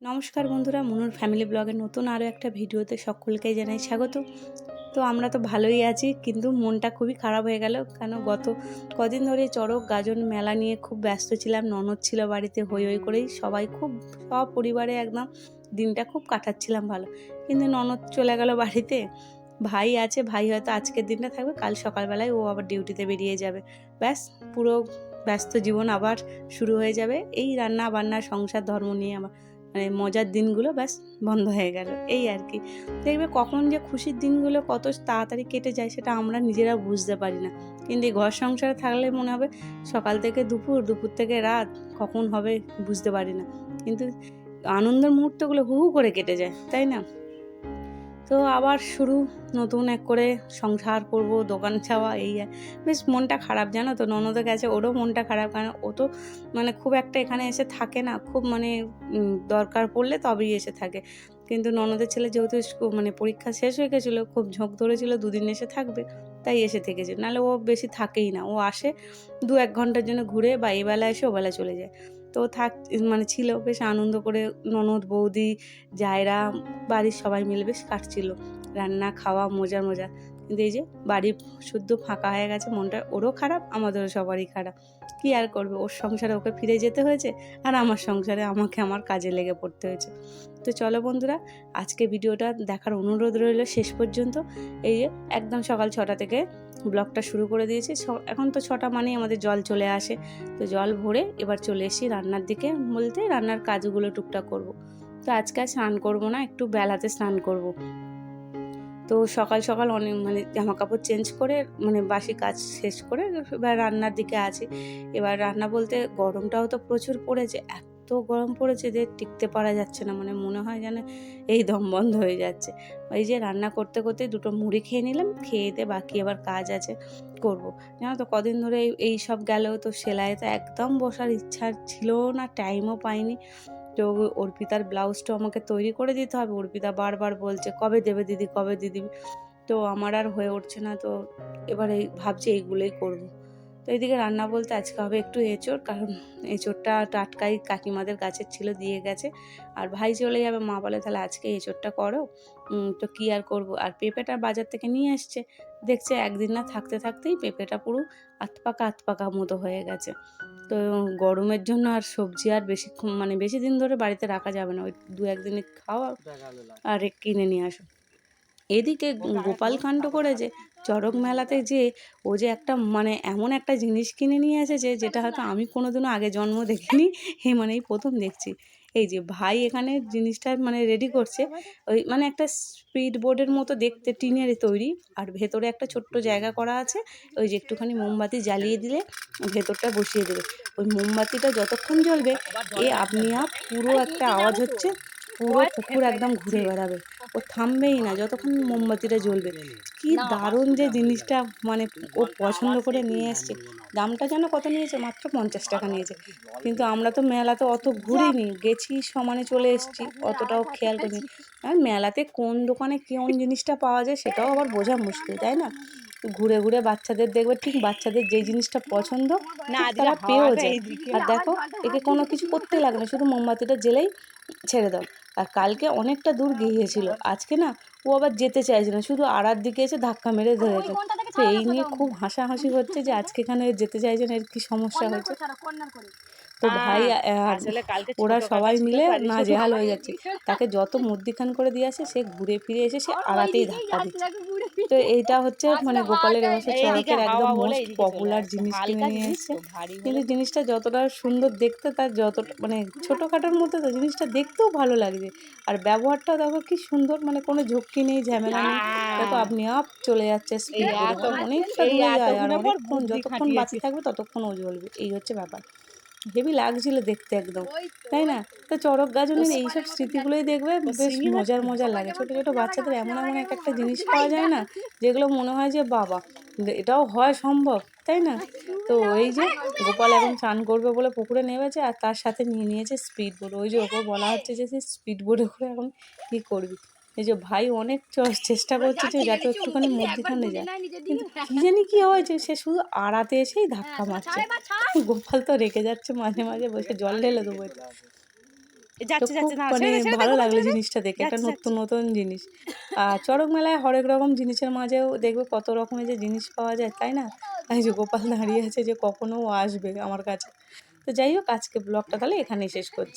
নমস্কার বন্ধুরা, মনুর ফ্যামিলি ব্লগের নতুন আরও একটা ভিডিওতে সকলকেই জানাই স্বাগত। তো আমরা তো ভালোই আছি, কিন্তু মনটা খুবই খারাপ হয়ে গেল। কেন গত কদিন ধরে চড়ক গাজন মেলা নিয়ে খুব ব্যস্ত ছিলাম। ননদ ছিল বাড়িতে, হই হই করেই সবাই খুব সব পরিবারে একদম দিনটা খুব কাটাচ্ছিলাম ভালো। কিন্তু ননদ চলে গেল বাড়িতে, ভাই আছে, ভাই হয়তো আজকের দিনটা থাকবে, কাল সকালবেলায় ও আবার ডিউটিতে বেরিয়ে যাবে। ব্যাস, পুরো ব্যস্ত জীবন আবার শুরু হয়ে যাবে। এই রান্না বান্না সংসার ধর্ম নিয়ে আমার মানে মজার দিনগুলো ব্যাস বন্ধ হয়ে গেল, এই আর কি। দেখবে কখন যে খুশির দিনগুলো কত তাড়াতাড়ি কেটে যায় সেটা আমরা নিজেরা বুঝতে পারি না। কিন্তু এই ঘর সংসারে থাকলে মনে হবে সকাল থেকে দুপুর, দুপুর থেকে রাত কখন হবে বুঝতে পারি না। কিন্তু আনন্দের মুহূর্তগুলো হু হু করে কেটে যায়, তাই না? তো আবার শুরু নতুন এক করে সংসার করব, দোকান যাওয়া, এই বেশ মনটা খারাপ, জানো তো। ননদের কাছে ওরও মনটা খারাপ, কারণ ও তো মানে খুব একটা এখানে এসে থাকে না, খুব মানে দরকার পড়লে তবেই এসে থাকে। কিন্তু ননদের ছেলে যেহেতু মানে পরীক্ষা শেষ হয়ে গেছিলো, খুব ঝোঁক ধরেছিল দুদিন এসে থাকবে, তাই এসে থেকেছে। নাহলে ও বেশি থাকেই না, ও আসে 2-1 ঘন্টার জন্য ঘুরে, বা এবেলা এসে ওবেলা চলে যায়। তো মানে ছিল বেশ আনন্দ করে, ননদ বৌদি জায়রা বাড়ির সবাই মিলে বেশ কাটছিল, রান্না খাওয়া মজা মজা। কিন্তু এই যে বাড়ি শুদ্ধ ফাঁকা হয়ে গেছে, মনটা ওরও খারাপ, আমাদেরও সবারই খারাপ। কি আর করবে, ওর সংসারে ওকে ফিরে যেতে হয়েছে, আর আমার সংসারে আমাকে আমার কাজে লেগে পড়তে হয়েছে। তো চলো বন্ধুরা, আজকে ভিডিওটা দেখার অনুরোধ রইল শেষ পর্যন্ত। এই যে একদম সকাল 6টা থেকে ব্লগটা শুরু করে দিয়েছি। এখন তো 6টা মানেই আমাদের জল চলে আসে। তো জল ভরে এবার চলে এসেছি রান্নার দিকে, বলতে রান্নার কাজগুলো টুকটাক করব। তো আজকে আর স্নান করবো না, একটু বেলাতে স্নান করব। তো সকাল সকাল অনেক মানে জামা কাপড় চেঞ্জ করে মানে বাসি কাজ শেষ করে এবার রান্নার দিকে আছি। এবার রান্না বলতে গরমটাও তো প্রচুর পড়েছে, এত গরম পড়েছে যে টিকতে পারা যাচ্ছে না, মানে মনে হয় যেন এই দম বন্ধ হয়ে যাচ্ছে। এই যে রান্না করতে করতে দুটো মুড়ি খেয়ে নিলাম, খেয়ে দিয়ে বাকি আবার কাজ আছে করব। জানো তো কদিন ধরে এই সব গেলেও তো সেলাইতে একদম বসার ইচ্ছা ছিল না, টাইমও পাইনি। তো অর্পিতার ব্লাউজটা আমাকে তৈরি করে দিতে হবে। অর্পিতা বারবার বলছে কবে দেবে দিদি, কবে দিদি। তো আমার আর হয়ে উঠছে না। তো এবারে ভাবছি এইগুলোই করব। তো এইদিকে রান্না বলতে আজকে হবে একটু এঁচোড়, কারণ এঁচোড়টা টাটকাই কাকিমাদের গাছের ছিল, দিয়ে গেছে। আর ভাই চলে যাবে, মা বলে তাহলে আজকে এঁচোড়টা করো। তো কী আর করব। আর পেঁপেটা বাজার থেকে নিয়ে আসছে, দেখছে একদিন না থাকতে থাকতেই পেঁপেটা পুরো আধপাকা মতো হয়ে গেছে। তো গরমের জন্য আর সবজি আর মানে বেশি দিন ধরে বাড়িতে রাখা যাবে না, ওই 2-1 দিনে খাওয়া আর কিনে নিয়ে আসো। এদিকে গোপাল কাণ্ড করেছে, চড়ক মেলাতে যে ও যে একটা মানে এমন একটা জিনিস কিনে নিয়ে এসেছে যেটা হয়তো আমি কোনোদিনও আগে জন্ম দেখিনি, মানে এই প্রথম দেখছি। এই যে ভাই এখানে জিনিসটা মানে রেডি করছে, ওই মানে একটা স্পিড বোর্ডের মতো দেখতে, টিনের তৈরি, আর ভেতরে একটা ছোট্ট জায়গা করা আছে। ওই যে একটুখানি মোমবাতি জ্বালিয়ে দিলে ভেতরটা বসিয়ে দেবে। ওই মোমবাতিটা যতক্ষণ জ্বলবে আপনি পুরো একটা আওয়াজ হচ্ছে, পুরো পুকুর একদম ঘুরে বেড়াবে, ও থামবেই না যতক্ষণ মোমবাতিটা জ্বলবে। কি দারুণ যে জিনিসটা, মানে ও পছন্দ করে নিয়ে এসছে। দামটা যেন কত নিয়েছে, মাত্র 50 টাকা নিয়েছে। কিন্তু আমরা তো মেলাতে অত ঘুরিনি, গেছি সমানে চলে এসেছি, অতটাও খেয়াল করিনি। আর মেলাতে কোন দোকানে কোন জিনিসটা পাওয়া যায় সেটাও আবার বোঝা মুশকিল, তাই না? ঘুরে ঘুরে বাচ্চাদের দেখবে, ঠিক বাচ্চাদের যেই জিনিসটা পছন্দ ঠিক তারা পেয়েও যায়। আর দেখো, একে কোনো কিছু করতেই লাগে না, শুধু মোমবাতিটা জ্বেলেই ছেড়ে দাও। আর কালকে অনেকটা দূর গিয়েছিল, আজকে না ও আবার যেতে চাইছে না, শুধু আড়ার দিকে এসে ধাক্কা মেরে ধরেছে। তো এই নিয়ে খুব হাসাহাসি হচ্ছে যে আজকে এখানে যেতে চাইছে না, এর কী সমস্যা হয়েছে। তো ভাই আর ওরা সবাই মিলে নাজেহাল হয়ে যাচ্ছে, তাকে যত মধ্যিখান করে দিয়ে আসে সে ঘুরে ফিরে এসে সে আড়াতেই ধাক্কা দিচ্ছে। তো এইটা হচ্ছে মানে গোপালের এবছর চড়কের একদম মোস্ট পপুলার জিনিস কিনে নিয়ে এসছে। কিন্তু জিনিসটা যতটা সুন্দর দেখতে, তার যতটা মানে ছোটোখাটোর মধ্যে, তো জিনিসটা দেখতেও ভালো লাগছে। আর ব্যবহারটাও দেখো কি সুন্দর, মানে কোনো ঝক্কি নেই, ঝামেলা নেই। দেখো আপনি চলে যাচ্ছে স্পিড বোর্ডে, অনেকটা দূরে যায়, আর অনেকক্ষণ যতক্ষণ বাতি থাকবে ততক্ষণ ও জ্বলবে, এই হচ্ছে ব্যাপার। হেভি লাগছিল দেখতে একদম, তাই না? তো চড়ক গাজনের এইসব স্মৃতিগুলোই দেখবে বেশ মজার মজার লাগে। ছোটো ছোটো বাচ্চাদের এমন এমন এক একটা জিনিস পাওয়া যায় না, যেগুলো মনে হয় যে বাবা এটাও হয় সম্ভব, তাই না? তো এই যে গোপাল এখন স্নান করবে বলে পুকুরে নেমেছে, আর তার সাথে নিয়ে নিয়েছে স্পিড বোর্ড। ওই যে ওকে বলা হচ্ছে যে সে স্পিড বোর্ডে করে এখন কী করবি। এই যে ভাই অনেক চেষ্টা করছে যে যাতে একটুখানি মধ্যিখানে যায়, কিন্তু কী জানি কী হয়েছে, সে শুধু আড়াতে এসেই ধাক্কা মারছে। গোপাল তো রেগে যাচ্ছে, মাঝে মাঝে বসে জল ঢেলে দেবো। তো খুব মানে ভালো লাগলো জিনিসটা দেখে, একটা নতুন নতুন জিনিস। আর চড়ক মেলায় হরেক রকম জিনিসের মাঝেও দেখবে কত রকমের যে জিনিস পাওয়া যায়, তাই না? এই যে গোপাল দাঁড়িয়ে আছে যে কখনো ও আসবে আমার কাছে। তো যাই হোক, আজকে ব্লগটা তাহলে এখানেই শেষ করছি।